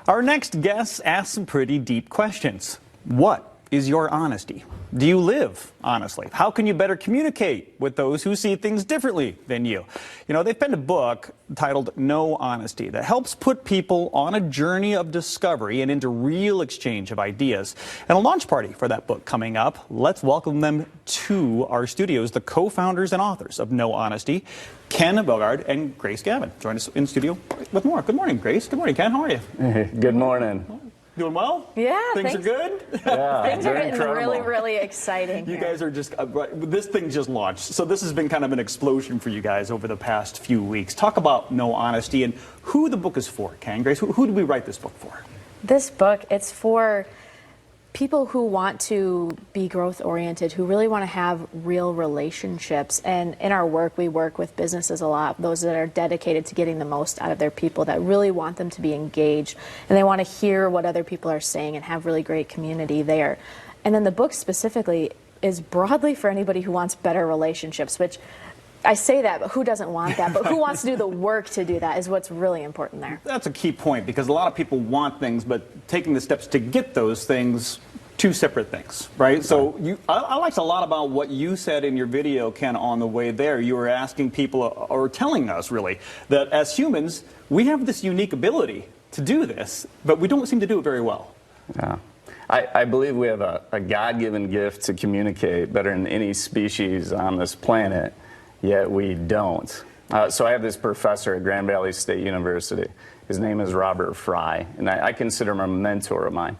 Our next guest asks some pretty deep questions. What is your honesty? Do you live honestly? How can you better communicate with those who see things differently than you? You know, they've penned a book titled No Honesty that helps put people on a journey of discovery and into real exchange of ideas. And a launch party for that book coming up. Let's welcome them to our studios, the co-founders and authors of No Honesty, Ken Bogard and Grace Gavin. Join us in studio with more. Good morning, Grace. Good morning, Ken. How are you? Good morning. Doing well? Yeah. Things are good? Yeah, Things are getting incredible. really exciting. You guys are just, this thing just launched. So this has been kind of an explosion for you guys over the past few weeks. Talk about No Honesty and who the book is for, Ken. Grace, who did we write this book for? This book, it's for people who want to be growth oriented, who really want to have real relationships. And in our work, we work with businesses a lot, those that are dedicated to getting the most out of their people, that really want them to be engaged, and they want to hear what other people are saying and have really great community there. And then the book specifically is broadly for anybody who wants better relationships, which I say that, but who doesn't want that? But who wants to do the work to do that is what's really important there. That's a key point, because a lot of people want things, but taking the steps to get those things, two separate things, right? So I liked a lot about what you said in your video, Ken, on the way there. You were asking people, or telling us really, that as humans, we have this unique ability to do this, but we don't seem to do it very well. Yeah. I believe we have a God-given gift to communicate better than any species on this planet, yet we don't. So I have this professor at Grand Valley State University. His name is Robert Fry, and I consider him a mentor of mine.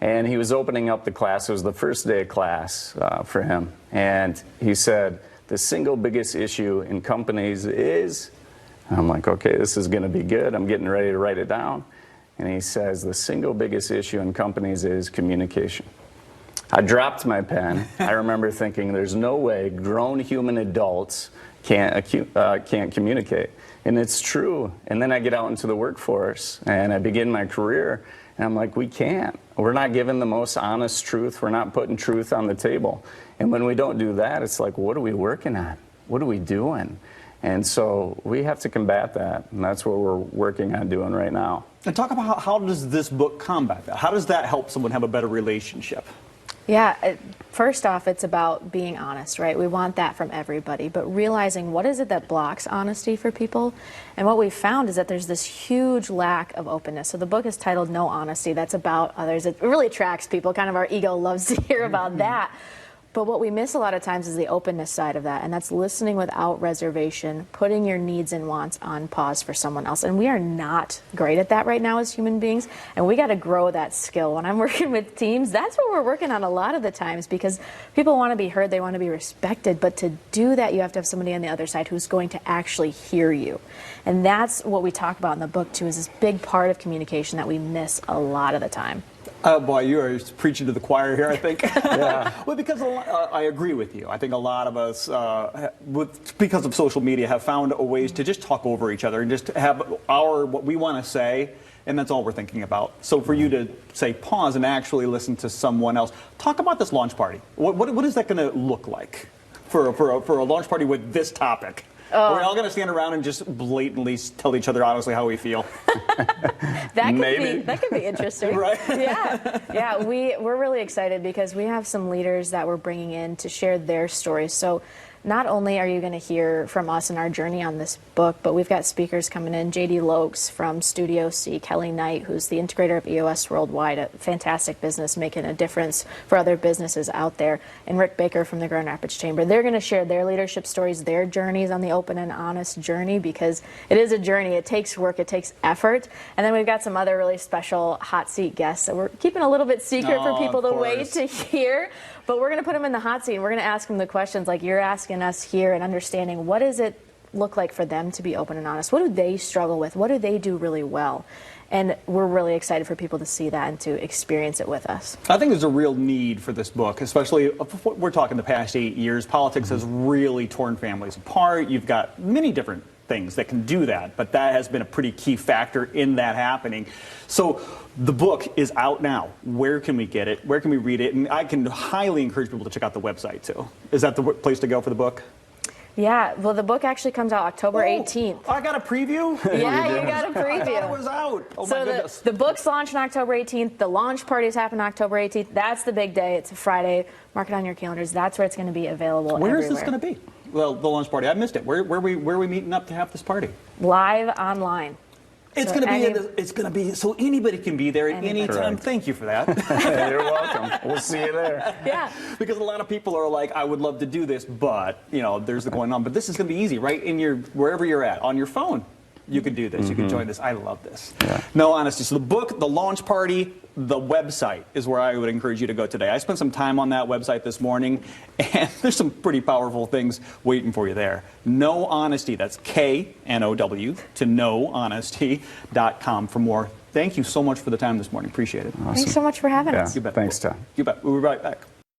And he was opening up the class. It was the first day of class for him. And he said, the single biggest issue in companies is, and I'm like, okay, this is going to be good. I'm getting ready to write it down. And he says, the single biggest issue in companies is communication. I dropped my pen. I remember thinking, there's no way grown human adults can't communicate. And it's true. And then I get out into the workforce, and I begin my career, and I'm like, we can't. We're not given the most honest truth. We're not putting truth on the table. And when we don't do that, it's like, what are we working on? What are we doing? And so we have to combat that, and that's what we're working on doing right now. And talk about how does this book combat that? How does that help someone have a better relationship? Yeah, first off, it's about being honest, right? We want that from everybody, but realizing what is it that blocks honesty for people. And what we've found is that there's this huge lack of openness. So the book is titled No Honesty. That's about others. It really attracts people. Kind of our ego loves to hear about that. But what we miss a lot of times is the openness side of that, and that's listening without reservation, putting your needs and wants on pause for someone else. And we are not great at that right now as human beings, and we got to grow that skill. When I'm working with teams, that's what we're working on a lot of the times, because people want to be heard, they want to be respected, but to do that, you have to have somebody on the other side who's going to actually hear you. And that's what we talk about in the book, too, is this big part of communication that we miss a lot of the time. Boy, you are preaching to the choir here, I think. Yeah. Well, because I agree with you. I think a lot of us, because of social media, have found ways to just talk over each other and just have what we want to say, and that's all we're thinking about. So for you to say pause and actually listen to someone else, talk about this launch party. What is that going to look like for a launch party with this topic? We're all going to stand around and just blatantly tell each other honestly how we feel. That could be interesting. Right? Yeah. We're really excited because we have some leaders that we're bringing in to share their stories. So not only are you going to hear from us in our journey on this book, but we've got speakers coming in. J.D. Lokes from Studio C, Kelly Knight, who's the integrator of EOS Worldwide, a fantastic business making a difference for other businesses out there, and Rick Baker from the Grand Rapids Chamber. They're going to share their leadership stories, their journeys on the open and honest journey, because it is a journey. It takes work. It takes effort. And then we've got some other really special hot seat guests that we're keeping a little bit secret for people to wait to hear. But we're going to put them in the hot seat, and we're going to ask them the questions like you're asking us here, and understanding what does it look like for them to be open and honest. What do they struggle with? What do they do really well? And we're really excited for people to see that and to experience it with us. I think there's a real need for this book, especially we're talking the past 8 years. Politics has really torn families apart. You've got many different things that can do that, but that has been a pretty key factor in that happening. So the book is out now. Where can we get it? Where can we read it? And I can highly encourage people to check out the website too. Is that the place to go for the book? Yeah, well, the book actually comes out October 18th. I got a preview? Yeah, you got a I thought it preview. was out. Oh, my So goodness. the book's launched on October 18th. The launch parties happen October 18th. That's the big day. It's a Friday. Mark it on your calendars. That's where it's going to be available. Where is everywhere. this going to be? Well, the launch party. I missed it. Where are we meeting up to have this party? Live online. It's So going to be. any- It's going to be so anybody can be there at any Anybody. time. Correct. Thank you for that. You're welcome. We'll see you there. Yeah. Because a lot of people are like, I would love to do this, but there's the going on. But this is going to be easy, right in your wherever you're at on your phone. You can do this. You can join this. I love this. Yeah. No, honesty. So the book, the launch party, the website is where I would encourage you to go today. I spent some time on that website this morning, and there's some pretty powerful things waiting for you there. No Honesty. That's KNOW to knowhonesty.com for more. Thank you so much for the time this morning. Appreciate it. Thanks so much for having Yeah. us. You bet. Thanks, Tom. You bet. We'll be right back.